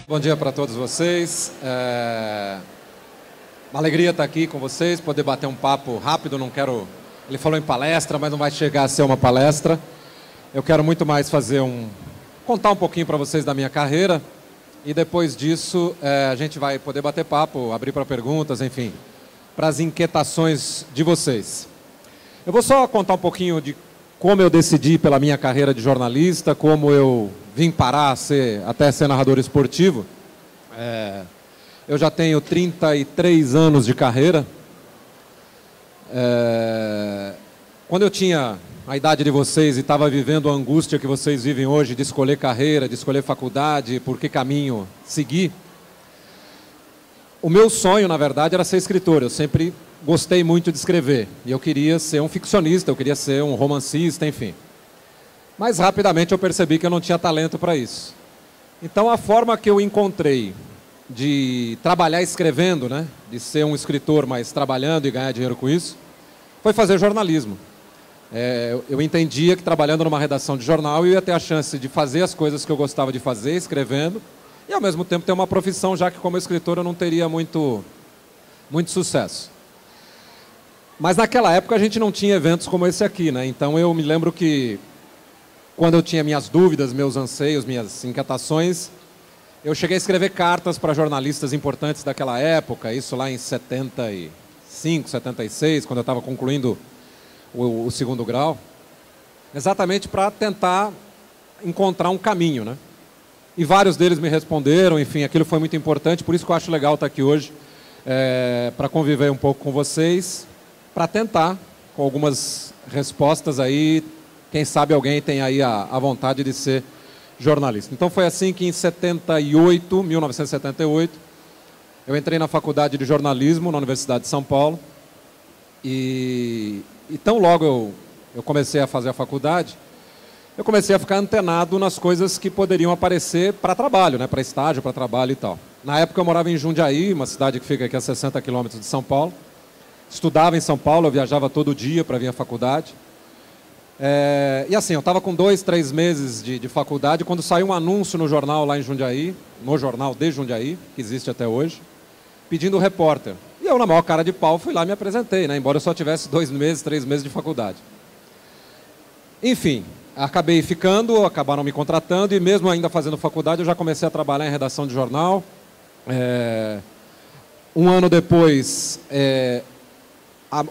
Bom dia para todos vocês. Uma alegria estar aqui com vocês, poder bater um papo rápido. Não quero... Ele falou em palestra, mas não vai chegar a ser uma palestra. Eu quero muito mais contar um pouquinho para vocês da minha carreira. E depois disso, a gente vai poder bater papo, abrir para perguntas, enfim, para as inquietações de vocês. Eu vou só contar um pouquinho de como eu decidi pela minha carreira de jornalista, como eu vim parar até ser narrador esportivo. Eu já tenho 33 anos de carreira. Quando eu tinha a idade de vocês e estava vivendo a angústia que vocês vivem hoje de escolher carreira, de escolher faculdade, por que caminho seguir, o meu sonho, na verdade, era ser escritor. Eu sempre gostei muito de escrever. E eu queria ser um ficcionista, eu queria ser um romancista, enfim. Mas rapidamente eu percebi que eu não tinha talento para isso. Então a forma que eu encontrei de trabalhar escrevendo, né, de ser um escritor, mas trabalhando e ganhar dinheiro com isso, foi fazer jornalismo. Eu entendia que trabalhando numa redação de jornal eu ia ter a chance de fazer as coisas que eu gostava de fazer, escrevendo, e ao mesmo tempo ter uma profissão, já que como escritor eu não teria muito sucesso. Mas naquela época a gente não tinha eventos como esse aqui, né? Então eu me lembro que quando eu tinha minhas dúvidas, meus anseios, minhas inquietações, eu cheguei a escrever cartas para jornalistas importantes daquela época, isso lá em 75, 76, quando eu estava concluindo o segundo grau, exatamente para tentar encontrar um caminho, né? E vários deles me responderam, enfim, aquilo foi muito importante, por isso que eu acho legal estar aqui hoje, para conviver um pouco com vocês, para tentar, com algumas respostas aí, quem sabe alguém tem aí a vontade de ser jornalista. Então foi assim que em 1978, eu entrei na faculdade de jornalismo na Universidade de São Paulo, e tão logo eu comecei a fazer a faculdade, eu comecei a ficar antenado nas coisas que poderiam aparecer para trabalho, né, para estágio, para trabalho e tal. Na época eu morava em Jundiaí, uma cidade que fica aqui a 60 quilômetros de São Paulo. Estudava em São Paulo, eu viajava todo dia para vir à faculdade. E assim, eu estava com 2, 3 meses de faculdade, quando saiu um anúncio no jornal lá em Jundiaí, no jornal de Jundiaí, que existe até hoje, pedindo repórter. E eu, na maior cara de pau, fui lá e me apresentei, né, embora eu só tivesse 2 meses, 3 meses de faculdade. Enfim, acabei ficando, acabaram me contratando, e mesmo ainda fazendo faculdade, eu já comecei a trabalhar em redação de jornal. Um ano depois,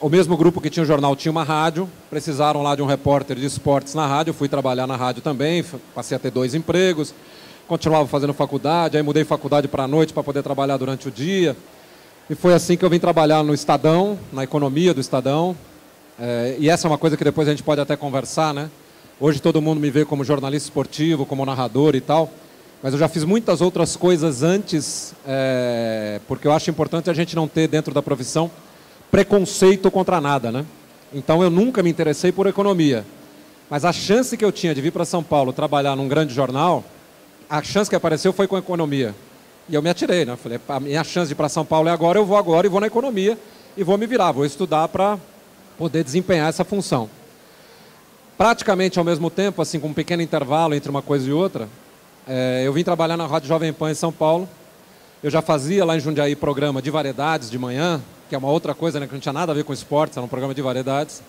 o mesmo grupo que tinha o jornal tinha uma rádio, precisaram lá de um repórter de esportes na rádio, fui trabalhar na rádio também, passei a ter 2 empregos, continuava fazendo faculdade, aí mudei faculdade para a noite para poder trabalhar durante o dia, e foi assim que eu vim trabalhar no Estadão, na economia do Estadão, e essa é uma coisa que depois a gente pode até conversar, né? Hoje todo mundo me vê como jornalista esportivo, como narrador e tal, mas eu já fiz muitas outras coisas antes, porque eu acho importante a gente não ter dentro da profissão preconceito contra nada, né? Então eu nunca me interessei por economia, mas a chance que eu tinha de vir para São Paulo trabalhar num grande jornal, a chance que apareceu foi com economia. E eu me atirei, né? Falei, a minha chance de ir para São Paulo é agora, eu vou agora e vou na economia e vou me virar, vou estudar para poder desempenhar essa função. Praticamente ao mesmo tempo, assim, com um pequeno intervalo entre uma coisa e outra, eu vim trabalhar na Rádio Jovem Pan em São Paulo. Eu já fazia lá em Jundiaí programa de variedades de manhã, que é uma outra coisa, né, que não tinha nada a ver com esportes, era um programa de variedades.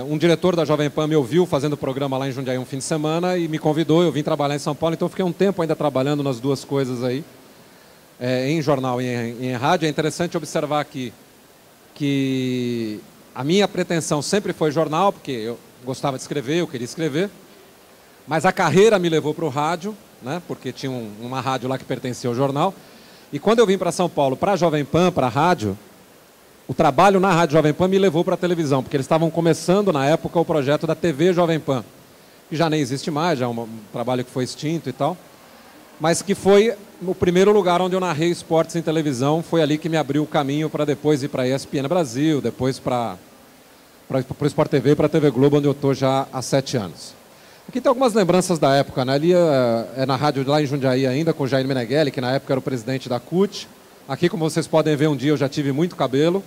Um diretor da Jovem Pan me ouviu fazendo programa lá em Jundiaí um fim de semana e me convidou, eu vim trabalhar em São Paulo, então eu fiquei um tempo ainda trabalhando nas duas coisas aí, em jornal e em rádio. É interessante observar aqui que a minha pretensão sempre foi jornal, porque eu gostava de escrever, eu queria escrever, mas a carreira me levou para o rádio, né, porque tinha uma rádio lá que pertencia ao jornal. E quando eu vim para São Paulo, para a Jovem Pan, para a rádio, o trabalho na Rádio Jovem Pan me levou para a televisão, porque eles estavam começando na época o projeto da TV Jovem Pan, que já nem existe mais, já é um trabalho que foi extinto e tal, mas que foi o primeiro lugar onde eu narrei esportes em televisão, foi ali que me abriu o caminho para depois ir para a ESPN Brasil, depois para o Sport TV e para a TV Globo, onde eu estou já há 7 anos. Aqui tem algumas lembranças da época, né? Ali na rádio lá em Jundiaí ainda, com o Jair Meneghelli, que na época era o presidente da CUT. Aqui, como vocês podem ver, um dia eu já tive muito cabelo.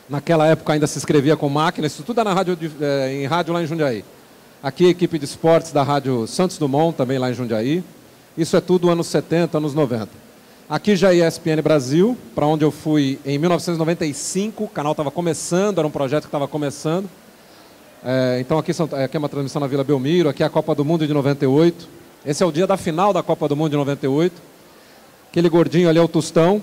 Naquela época ainda se escrevia com máquina, isso tudo é em rádio lá em Jundiaí. Aqui a equipe de esportes da rádio Santos Dumont, também lá em Jundiaí. Isso é tudo anos 70, anos 90. Aqui já é ESPN Brasil, para onde eu fui em 1995, o canal estava começando, era um projeto que estava começando. Então aqui é uma transmissão na Vila Belmiro, aqui é a Copa do Mundo de 98. Esse é o dia da final da Copa do Mundo de 98. Aquele gordinho ali é o Tostão,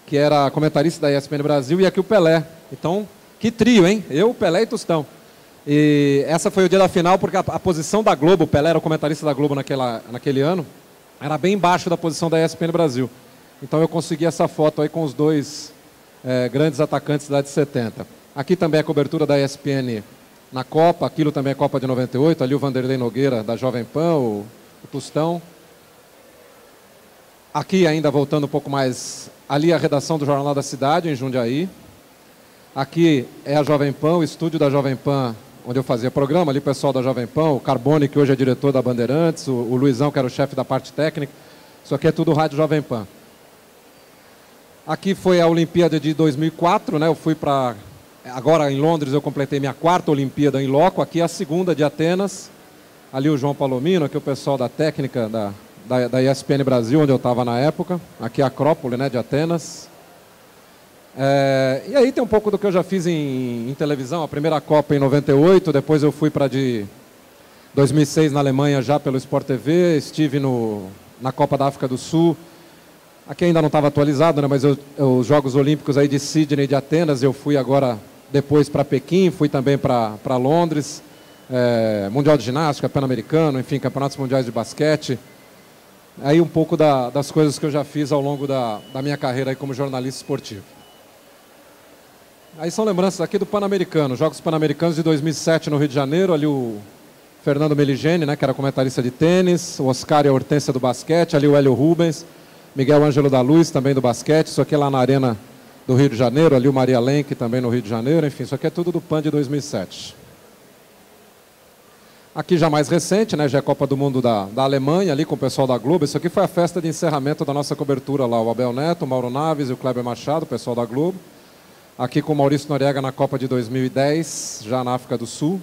que era comentarista da ESPN Brasil, e aqui o Pelé. Então, que trio, hein? Eu, Pelé e Tostão. E essa foi o dia da final, porque a posição da Globo, o Pelé era o comentarista da Globo naquele ano, era bem embaixo da posição da ESPN Brasil. Então eu consegui essa foto aí com os dois grandes atacantes da de 70. Aqui também é a cobertura da ESPN na Copa, aquilo também é Copa de 98, ali o Vanderlei Nogueira da Jovem Pan, o Tostão. Aqui ainda voltando um pouco mais, ali a redação do Jornal da Cidade, em Jundiaí. Aqui é a Jovem Pan, o estúdio da Jovem Pan, onde eu fazia programa, ali o pessoal da Jovem Pan, o Carbone, que hoje é diretor da Bandeirantes, o Luizão, que era o chefe da parte técnica. Isso aqui é tudo Rádio Jovem Pan. Aqui foi a Olimpíada de 2004, né? Eu fui para... Agora em Londres eu completei minha 4ª Olimpíada em loco. Aqui é a 2ª de Atenas. Ali o João Palomino, aqui o pessoal da técnica da ESPN Brasil, onde eu estava na época. Aqui a Acrópole, né, de Atenas. E aí tem um pouco do que eu já fiz em televisão. A primeira Copa em 98, depois eu fui para de 2006 na Alemanha já pelo Sport TV. Estive na Copa da África do Sul. Aqui ainda não estava atualizado, né, mas os Jogos Olímpicos aí de Sydney e de Atenas, eu fui agora depois para Pequim, fui também para Londres, Mundial de Ginástica, Pan-Americano, enfim, Campeonatos Mundiais de Basquete. Aí um pouco das coisas que eu já fiz ao longo da minha carreira aí como jornalista esportivo. Aí são lembranças aqui do Pan-Americano, Jogos Pan-Americanos de 2007 no Rio de Janeiro, ali o Fernando Meligeni, né, que era comentarista de tênis, o Oscar e a Hortência do basquete, ali o Hélio Rubens, Miguel Ângelo da Luz, também do basquete, isso aqui é lá na Arena do Rio de Janeiro, ali o Maria Lenk, também no Rio de Janeiro, enfim, isso aqui é tudo do PAN de 2007. Aqui já mais recente, né, já é Copa do Mundo da Alemanha, ali com o pessoal da Globo, isso aqui foi a festa de encerramento da nossa cobertura lá, o Abel Neto, o Mauro Naves e o Kleber Machado, o pessoal da Globo. Aqui com o Maurício Noriega na Copa de 2010, já na África do Sul.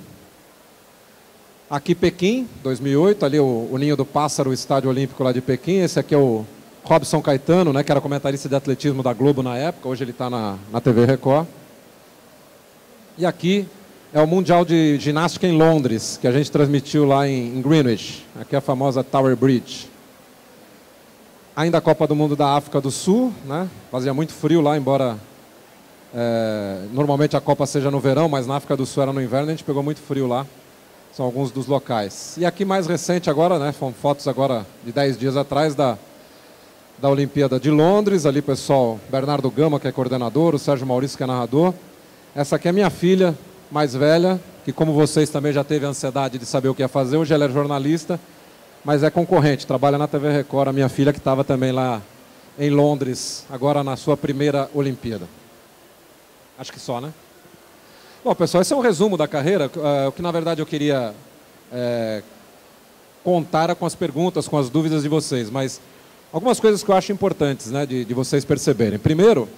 Aqui Pequim, 2008, ali o Ninho do Pássaro, o Estádio Olímpico lá de Pequim, esse aqui é o Robson Caetano, né, que era comentarista de atletismo da Globo na época, hoje ele está na TV Record. E aqui é o Mundial de Ginástica em Londres, que a gente transmitiu lá em Greenwich, aqui é a famosa Tower Bridge. Ainda a Copa do Mundo da África do Sul, né, fazia muito frio lá, embora normalmente a Copa seja no verão, mas na África do Sul era no inverno, a gente pegou muito frio lá, são alguns dos locais. E aqui mais recente agora, né, foram fotos agora de 10 dias atrás da Olimpíada de Londres, ali pessoal, Bernardo Gama, que é coordenador, o Sérgio Maurício, que é narrador. Essa aqui é minha filha mais velha, que como vocês também já teve ansiedade de saber o que ia fazer, hoje ela é jornalista, mas é concorrente, trabalha na TV Record, a minha filha que estava também lá em Londres, agora na sua primeira Olimpíada. Acho que só, né? Bom, pessoal, esse é um resumo da carreira, o que na verdade eu queria contar com as perguntas, com as dúvidas de vocês, mas algumas coisas que eu acho importantes, né, de vocês perceberem. Primeiro,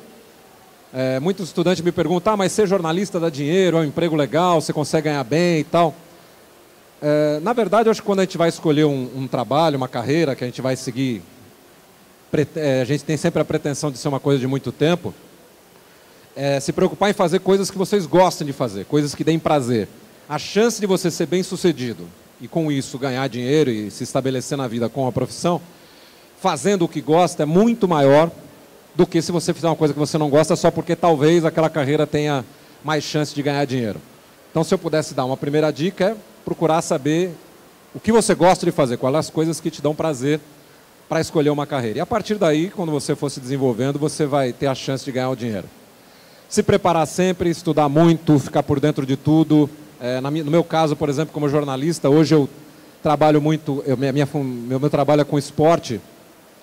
muitos estudantes me perguntam, mas ser jornalista dá dinheiro, é um emprego legal, você consegue ganhar bem e tal. Na verdade, eu acho que quando a gente vai escolher um trabalho, uma carreira que a gente vai seguir, a gente tem sempre a pretensão de ser uma coisa de muito tempo, se preocupar em fazer coisas que vocês gostem de fazer, coisas que deem prazer. A chance de você ser bem-sucedido e com isso ganhar dinheiro e se estabelecer na vida com a profissão, fazendo o que gosta, é muito maior do que se você fizer uma coisa que você não gosta só porque talvez aquela carreira tenha mais chance de ganhar dinheiro. Então, se eu pudesse dar uma primeira dica, é procurar saber o que você gosta de fazer, quais as coisas que te dão prazer para escolher uma carreira. E a partir daí, quando você for se desenvolvendo, você vai ter a chance de ganhar o dinheiro. Se preparar sempre, estudar muito, ficar por dentro de tudo. No meu caso, por exemplo, como jornalista, hoje eu trabalho muito, meu trabalho é com esporte,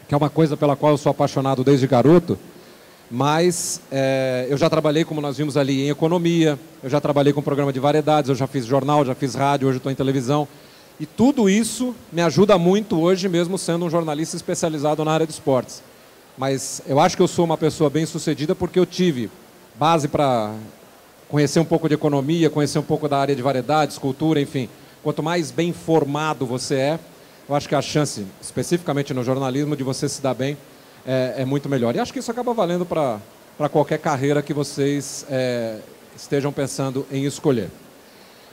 que é uma coisa pela qual eu sou apaixonado desde garoto, mas eu já trabalhei, como nós vimos ali, em economia, eu já trabalhei com programa de variedades, eu já fiz jornal, já fiz rádio, hoje estou em televisão, e tudo isso me ajuda muito hoje, mesmo sendo um jornalista especializado na área de esportes. Mas eu acho que eu sou uma pessoa bem-sucedida porque eu tive base para conhecer um pouco de economia, conhecer um pouco da área de variedades, cultura, enfim. Quanto mais bem formado você é, eu acho que a chance, especificamente no jornalismo, de você se dar bem é muito melhor. E acho que isso acaba valendo para qualquer carreira que vocês estejam pensando em escolher.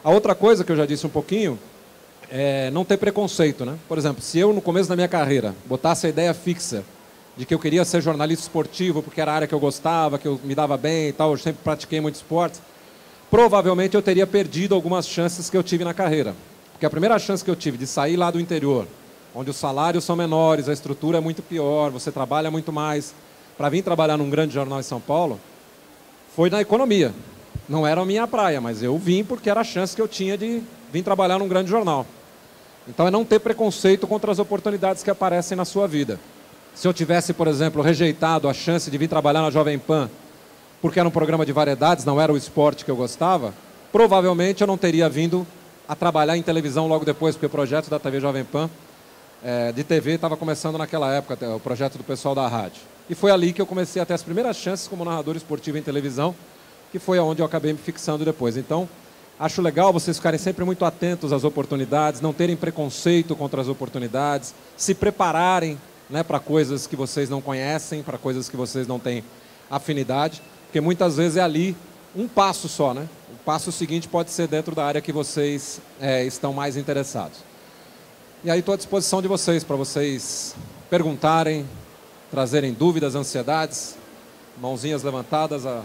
A outra coisa que eu já disse um pouquinho é não ter preconceito, né? Por exemplo, se eu no começo da minha carreira botasse a ideia fixa de que eu queria ser jornalista esportivo porque era a área que eu gostava, que eu me dava bem e tal, eu sempre pratiquei muito esporte, provavelmente eu teria perdido algumas chances que eu tive na carreira. Porque a primeira chance que eu tive de sair lá do interior, onde os salários são menores, a estrutura é muito pior, você trabalha muito mais, para vir trabalhar num grande jornal em São Paulo, foi na economia. Não era a minha praia, mas eu vim porque era a chance que eu tinha de vir trabalhar num grande jornal. Então é não ter preconceito contra as oportunidades que aparecem na sua vida. Se eu tivesse, por exemplo, rejeitado a chance de vir trabalhar na Jovem Pan, porque era um programa de variedades, não era o esporte que eu gostava, provavelmente eu não teria vindo a trabalhar em televisão logo depois, porque o projeto da TV Jovem Pan, de TV, estava começando naquela época, o projeto do pessoal da rádio. E foi ali que eu comecei a ter as primeiras chances como narrador esportivo em televisão, que foi onde eu acabei me fixando depois. Então, acho legal vocês ficarem sempre muito atentos às oportunidades, não terem preconceito contra as oportunidades, se prepararem, né, para coisas que vocês não conhecem, para coisas que vocês não têm afinidade, porque muitas vezes é ali um passo só, né? O passo seguinte pode ser dentro da área que vocês estão mais interessados. E aí estou à disposição de vocês, para vocês perguntarem, trazerem dúvidas, ansiedades, mãozinhas levantadas, a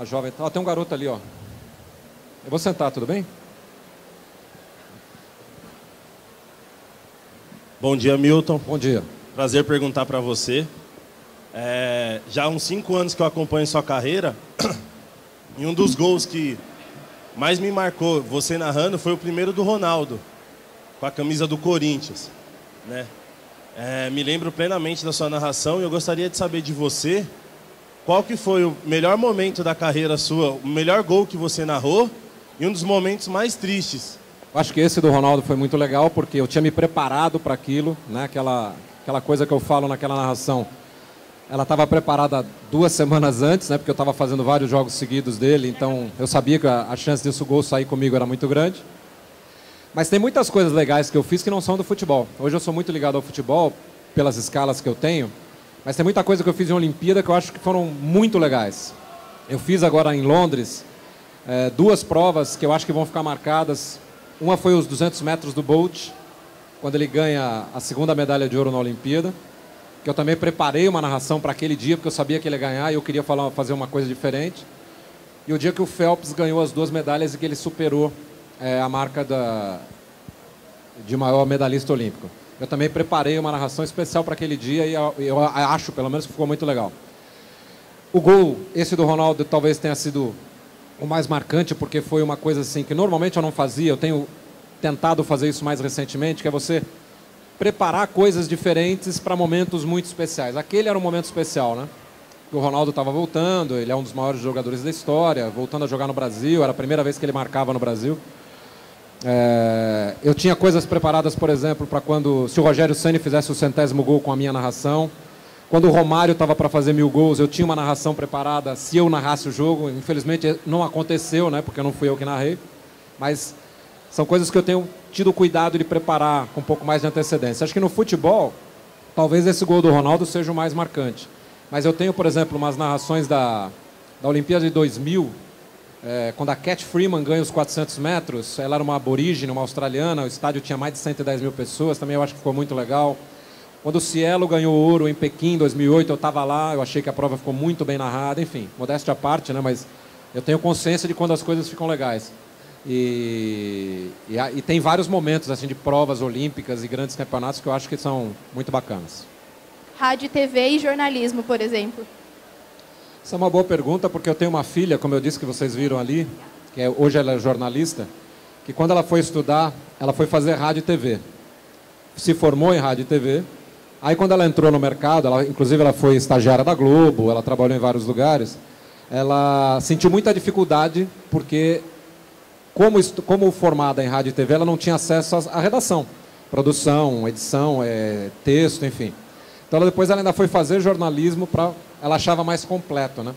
jovem... Oh, tem um garoto ali, ó. Eu vou sentar, tudo bem? Bom dia, Milton. Bom dia. Prazer perguntar para você. Já há uns 5 anos que eu acompanho sua carreira, e um dos gols que mais me marcou, você narrando, foi o primeiro do Ronaldo, com a camisa do Corinthians, né? Me lembro plenamente da sua narração e eu gostaria de saber de você qual que foi o melhor momento da carreira sua, o melhor gol que você narrou e um dos momentos mais tristes. Acho que esse do Ronaldo foi muito legal, porque eu tinha me preparado para aquilo, né? Aquela coisa que eu falo naquela narração, ela estava preparada 2 semanas antes, né? Porque eu estava fazendo vários jogos seguidos dele, então eu sabia que a chance desse gol sair comigo era muito grande. Mas tem muitas coisas legais que eu fiz que não são do futebol. Hoje eu sou muito ligado ao futebol, pelas escalas que eu tenho, mas tem muita coisa que eu fiz em Olimpíada que eu acho que foram muito legais. Eu fiz agora em Londres 2 provas que eu acho que vão ficar marcadas. Uma foi os 200 metros do Bolt, quando ele ganha a 2ª medalha de ouro na Olimpíada, que eu também preparei uma narração para aquele dia, porque eu sabia que ele ia ganhar e eu queria fazer uma coisa diferente. E o dia que o Phelps ganhou as 2 medalhas e que ele superou a marca de maior medalhista olímpico. Eu também preparei uma narração especial para aquele dia e eu acho, pelo menos, que ficou muito legal. O gol, esse do Ronaldo, talvez tenha sido o mais marcante, porque foi uma coisa assim que normalmente eu não fazia. Eu tenho tentado fazer isso mais recentemente, que é você preparar coisas diferentes para momentos muito especiais. Aquele era um momento especial, né? O Ronaldo estava voltando, ele é um dos maiores jogadores da história, voltando a jogar no Brasil, era a primeira vez que ele marcava no Brasil. Eu tinha coisas preparadas, por exemplo, para se o Rogério Ceni fizesse o 100º gol com a minha narração. Quando o Romário estava para fazer 1000 gols, eu tinha uma narração preparada se eu narrasse o jogo. Infelizmente não aconteceu, né, porque não fui eu que narrei. Mas são coisas que eu tenho tido cuidado de preparar com um pouco mais de antecedência. Acho que no futebol, talvez esse gol do Ronaldo seja o mais marcante. Mas eu tenho, por exemplo, umas narrações da Olimpíada de 2000, quando a Cat Freeman ganha os 400 metros, ela era uma aborígene, uma australiana, o estádio tinha mais de 110 mil pessoas, também eu acho que ficou muito legal. Quando o Cielo ganhou ouro em Pequim, em 2008, eu estava lá, eu achei que a prova ficou muito bem narrada, enfim, modéstia à parte, né, mas eu tenho consciência de quando as coisas ficam legais. E tem vários momentos assim, de provas olímpicas e grandes campeonatos que eu acho que são muito bacanas. Rádio, TV e jornalismo, por exemplo. Essa é uma boa pergunta, porque eu tenho uma filha, como eu disse que vocês viram ali, que hoje ela é jornalista, que quando ela foi estudar, ela foi fazer rádio e TV. Se formou em rádio e TV. Aí quando ela entrou no mercado, inclusive ela foi estagiária da Globo, ela trabalhou em vários lugares, ela sentiu muita dificuldade, porque como formada em rádio e TV, ela não tinha acesso à redação, produção, edição, texto, enfim. Então depois ela ainda foi fazer jornalismo, ela achava mais completo, né?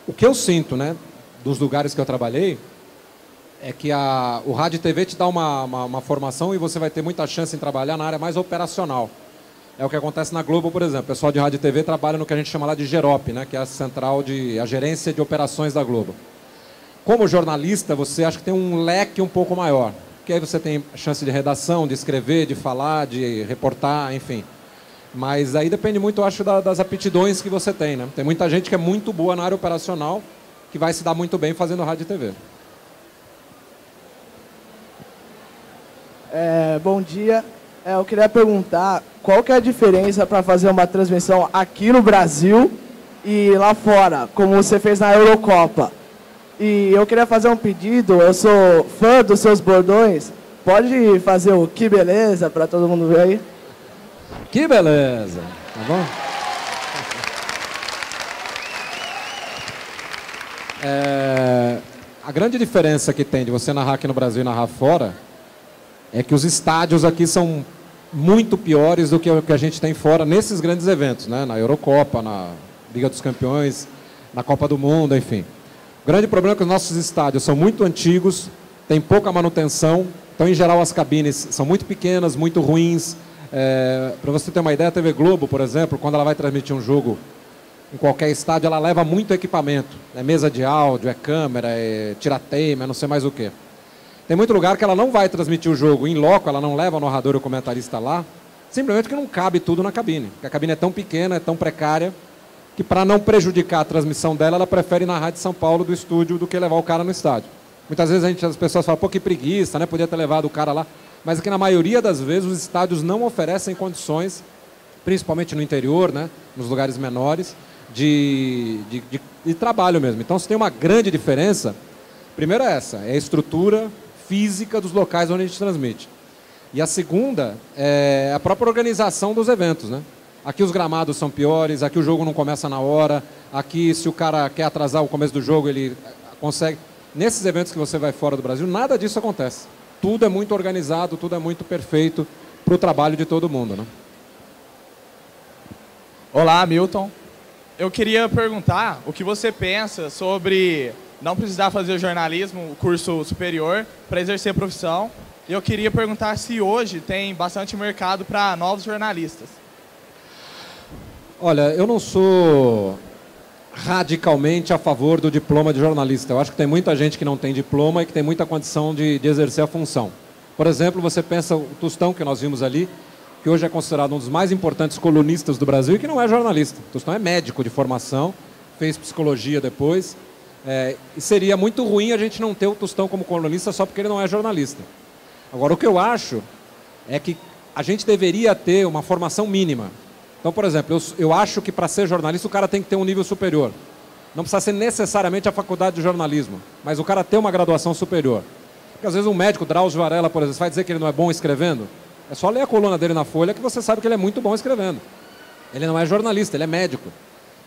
O que eu sinto, né, dos lugares que eu trabalhei, é que o rádio e TV te dá uma formação e você vai ter muita chance em trabalhar na área mais operacional. É o que acontece na Globo, por exemplo. O pessoal de rádio e TV trabalha no que a gente chama lá de GEROP, né? Que é a gerência de operações da Globo. Como jornalista, você acha que tem um leque um pouco maior. Porque aí você tem chance de redação, de escrever, de falar, de reportar, enfim. Mas aí depende muito, eu acho, das aptidões que você tem, né? Tem muita gente que é muito boa na área operacional, que vai se dar muito bem fazendo rádio e TV. Bom dia. Eu queria perguntar qual que é a diferença para fazer uma transmissão aqui no Brasil e lá fora, como você fez na Eurocopa. E eu queria fazer um pedido, eu sou fã dos seus bordões, pode fazer o que beleza para todo mundo ver aí? Que beleza, tá bom? A grande diferença que tem de você narrar aqui no Brasil e narrar fora é que os estádios aqui são muito piores do que o que a gente tem fora nesses grandes eventos, né? Na Eurocopa, na Liga dos Campeões, na Copa do Mundo, enfim. O grande problema é que os nossos estádios são muito antigos, tem pouca manutenção, então, em geral, as cabines são muito pequenas, muito ruins. Para você ter uma ideia, a TV Globo, por exemplo, quando ela vai transmitir um jogo em qualquer estádio, ela leva muito equipamento. É mesa de áudio, é câmera, é tirateima, é não sei mais o quê. Tem muito lugar que ela não vai transmitir o jogo em loco, ela não leva o narrador e o comentarista lá, simplesmente porque não cabe tudo na cabine. Porque a cabine é tão pequena, é tão precária, que para não prejudicar a transmissão dela, ela prefere narrar de São Paulo, do estúdio, do que levar o cara no estádio. Muitas vezes as pessoas falam, pô, que preguiça, né? Podia ter levado o cara lá. Mas aqui na maioria das vezes os estádios não oferecem condições, principalmente no interior, né? Nos lugares menores, de trabalho mesmo. Então, se tem uma grande diferença, primeiro é a estrutura física dos locais onde a gente transmite. E a segunda é a própria organização dos eventos, né? Aqui os gramados são piores, aqui o jogo não começa na hora, aqui se o cara quer atrasar o começo do jogo, ele consegue. Nesses eventos que você vai fora do Brasil, nada disso acontece. Tudo é muito organizado, tudo é muito perfeito para o trabalho de todo mundo, né? Olá, Milton. Eu queria perguntar o que você pensa sobre não precisar fazer jornalismo, curso superior, para exercer a profissão. E eu queria perguntar se hoje tem bastante mercado para novos jornalistas. Olha, eu não sou radicalmente a favor do diploma de jornalista. Eu acho que tem muita gente que não tem diploma e que tem muita condição de exercer a função. Por exemplo, você pensa o Tostão, que nós vimos ali, que hoje é considerado um dos mais importantes colunistas do Brasil e que não é jornalista. O Tostão é médico de formação, fez psicologia depois. E seria muito ruim a gente não ter o Tostão como colunista só porque ele não é jornalista. Agora, o que eu acho é que a gente deveria ter uma formação mínima. Então, por exemplo, eu acho que para ser jornalista o cara tem que ter um nível superior. Não precisa ser necessariamente a faculdade de jornalismo, mas o cara ter uma graduação superior. Porque às vezes um médico, Drauzio Varela, por exemplo, vai dizer que ele não é bom escrevendo. É só ler a coluna dele na Folha que você sabe que ele é muito bom escrevendo. Ele não é jornalista, ele é médico.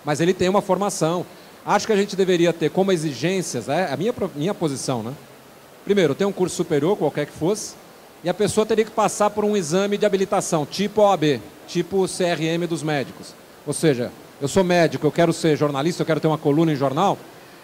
Mas ele tem uma formação. Acho que a gente deveria ter como exigências, a minha posição, né? Primeiro, ter um curso superior, qualquer que fosse, e a pessoa teria que passar por um exame de habilitação, tipo OAB, tipo o CRM dos médicos. Ou seja, eu sou médico, eu quero ser jornalista, eu quero ter uma coluna em jornal,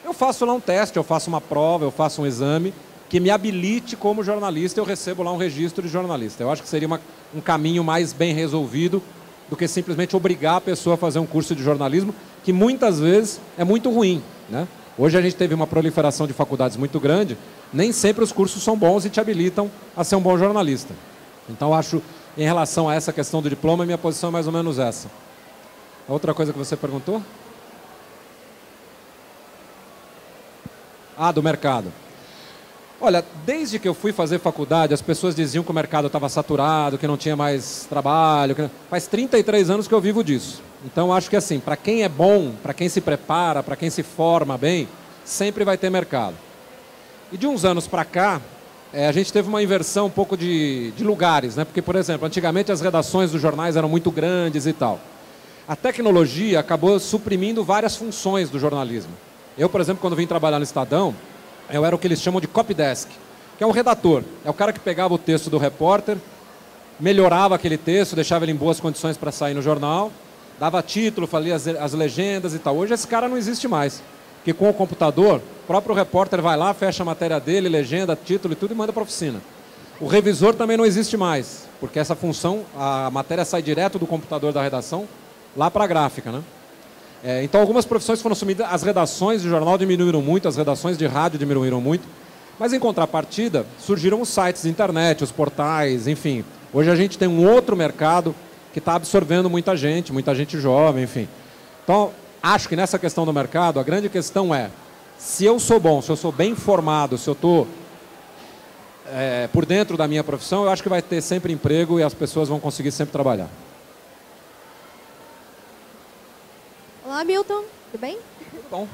eu faço lá um teste, eu faço uma prova, eu faço um exame que me habilite como jornalista, eu recebo lá um registro de jornalista. Eu acho que seria um caminho mais bem resolvido do que simplesmente obrigar a pessoa a fazer um curso de jornalismo, que muitas vezes é muito ruim, né? Hoje a gente teve uma proliferação de faculdades muito grande, nem sempre os cursos são bons e te habilitam a ser um bom jornalista. Então, acho, em relação a essa questão do diploma, minha posição é mais ou menos essa. A outra coisa que você perguntou? Do mercado. Olha, desde que eu fui fazer faculdade, as pessoas diziam que o mercado estava saturado, que não tinha mais trabalho. Faz 33 anos que eu vivo disso. Então, acho que assim, para quem é bom, para quem se prepara, para quem se forma bem, sempre vai ter mercado. E de uns anos para cá, a gente teve uma inversão um pouco de lugares, né? Porque, por exemplo, antigamente as redações dos jornais eram muito grandes e tal. A tecnologia acabou suprimindo várias funções do jornalismo. Eu, por exemplo, quando vim trabalhar no Estadão, eu era o que eles chamam de copy desk, que é um redator. É o cara que pegava o texto do repórter, melhorava aquele texto, deixava ele em boas condições para sair no jornal, dava título, fazia as legendas e tal. Hoje esse cara não existe mais. Porque com o computador, o próprio repórter vai lá, fecha a matéria dele, legenda, título e tudo e manda para a oficina. O revisor também não existe mais, porque essa função, a matéria sai direto do computador da redação lá para a gráfica, né? Então algumas profissões foram sumidas, as redações de jornal diminuíram muito, as redações de rádio diminuíram muito, mas em contrapartida surgiram os sites de internet, os portais, enfim. Hoje a gente tem um outro mercado que está absorvendo muita gente jovem, enfim. Então, acho que nessa questão do mercado, a grande questão é, se eu sou bom, se eu sou bem informado, se eu estou por dentro da minha profissão, eu acho que vai ter sempre emprego e as pessoas vão conseguir sempre trabalhar. Olá, Milton. Tudo bem? Tudo bom.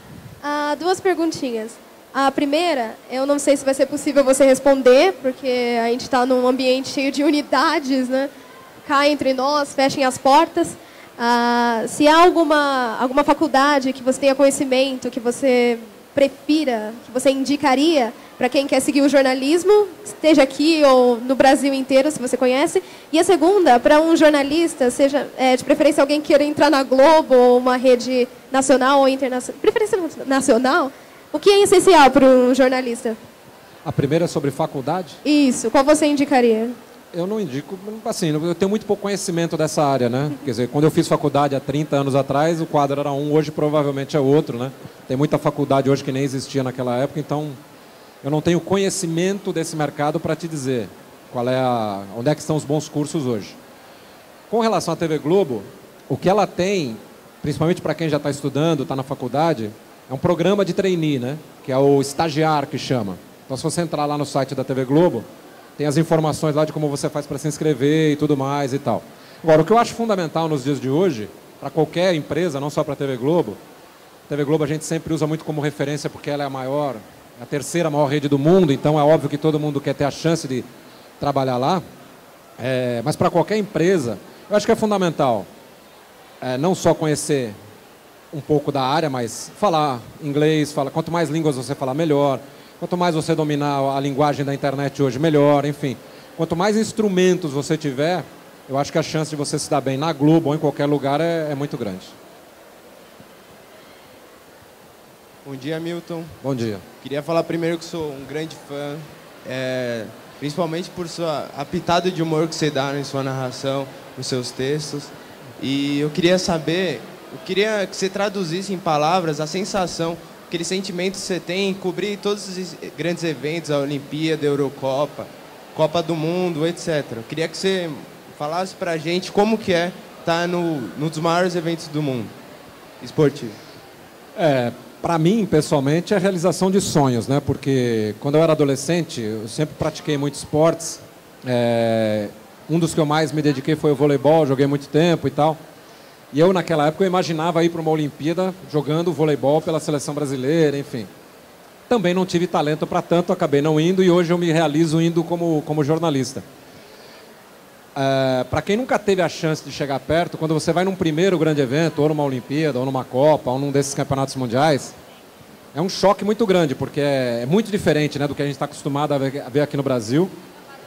Duas perguntinhas. A primeira, eu não sei se vai ser possível você responder, porque a gente está num ambiente cheio de unidades, né? Cá entre nós, fechem as portas. Se há alguma faculdade que você tenha conhecimento, que você prefira, que você indicaria para quem quer seguir o jornalismo, esteja aqui ou no Brasil inteiro, se você conhece. E a segunda, para um jornalista, seja de preferência alguém que queira entrar na Globo, ou uma rede nacional ou internacional, preferência nacional, o que é essencial para um jornalista? A primeira é sobre faculdade? Isso, qual você indicaria? Eu não indico, assim, eu tenho muito pouco conhecimento dessa área, né? Quer dizer, quando eu fiz faculdade há 30 anos atrás, o quadro era um, hoje provavelmente é outro, né? Tem muita faculdade hoje que nem existia naquela época, então eu não tenho conhecimento desse mercado para te dizer onde é que estão os bons cursos hoje. Com relação à TV Globo, o que ela tem, principalmente para quem já está estudando, está na faculdade, é um programa de trainee, né? Que é o estagiário que chama. Então, se você entrar lá no site da TV Globo, tem as informações lá de como você faz para se inscrever e tudo mais e tal. Agora, o que eu acho fundamental nos dias de hoje, para qualquer empresa, não só para a TV Globo a gente sempre usa muito como referência porque ela é a terceira maior rede do mundo, então é óbvio que todo mundo quer ter a chance de trabalhar lá. Mas para qualquer empresa, eu acho que é fundamental não só conhecer um pouco da área, mas falar inglês, quanto mais línguas você falar, melhor. Quanto mais você dominar a linguagem da internet hoje, melhor, enfim. Quanto mais instrumentos você tiver, eu acho que a chance de você se dar bem na Globo ou em qualquer lugar é muito grande. Bom dia, Milton. Bom dia. Queria falar primeiro que sou um grande fã, principalmente por a pitada de humor que você dá em sua narração, nos seus textos. E eu queria que você traduzisse em palavras a sensação, aquele sentimento que você tem em cobrir todos os grandes eventos, a Olimpíada, a Eurocopa, Copa do Mundo, etc. Eu queria que você falasse pra gente como que estar num dos maiores eventos do mundo esportivo. Para mim, pessoalmente, é a realização de sonhos, né? Porque quando eu era adolescente, eu sempre pratiquei muitos esportes. Um dos que eu mais me dediquei foi o voleibol, joguei muito tempo e tal. E eu, naquela época, eu imaginava ir para uma Olimpíada jogando voleibol pela seleção brasileira, enfim. Também não tive talento para tanto, acabei não indo e hoje eu me realizo indo como jornalista. Para quem nunca teve a chance de chegar perto, quando você vai num primeiro grande evento, ou numa Olimpíada, ou numa Copa, ou num desses campeonatos mundiais, é um choque muito grande, porque é muito diferente, né, do que a gente está acostumado a ver aqui no Brasil.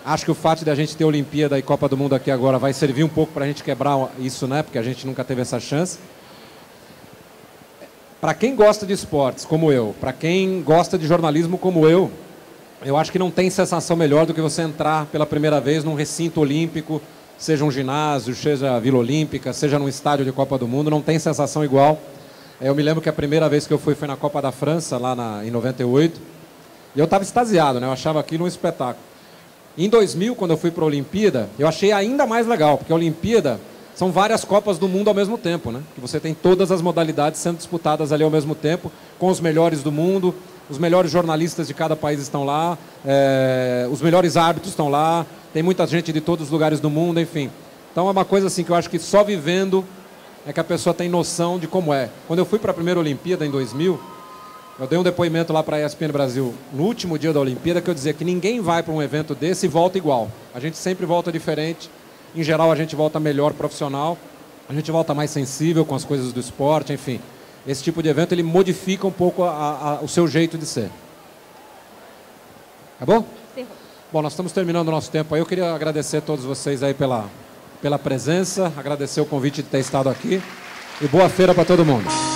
Acho que o fato de a gente ter Olimpíada e Copa do Mundo aqui agora vai servir um pouco para a gente quebrar isso, né? Porque a gente nunca teve essa chance. Para quem gosta de esportes, como eu, para quem gosta de jornalismo, como eu acho que não tem sensação melhor do que você entrar pela primeira vez num recinto olímpico, seja um ginásio, seja a Vila Olímpica, seja num estádio de Copa do Mundo, não tem sensação igual. Eu me lembro que a primeira vez que eu fui foi na Copa da França, lá em 98, e eu estava extasiado, né? Eu achava aquilo um espetáculo. Em 2000, quando eu fui para a Olimpíada, eu achei ainda mais legal, porque a Olimpíada são várias Copas do Mundo ao mesmo tempo, né? Que você tem todas as modalidades sendo disputadas ali ao mesmo tempo, com os melhores do mundo, os melhores jornalistas de cada país estão lá, os melhores árbitros estão lá, tem muita gente de todos os lugares do mundo, enfim. Então é uma coisa assim que eu acho que só vivendo é que a pessoa tem noção de como é. Quando eu fui para a primeira Olimpíada, em 2000, eu dei um depoimento lá para a ESPN Brasil, no último dia da Olimpíada, que eu dizia que ninguém vai para um evento desse e volta igual. A gente sempre volta diferente. Em geral, a gente volta melhor profissional. A gente volta mais sensível com as coisas do esporte, enfim. Esse tipo de evento, ele modifica um pouco o seu jeito de ser. Tá bom? Sim. Bom, nós estamos terminando o nosso tempo aí. Eu queria agradecer a todos vocês aí pela presença, agradecer o convite de ter estado aqui. E boa feira para todo mundo.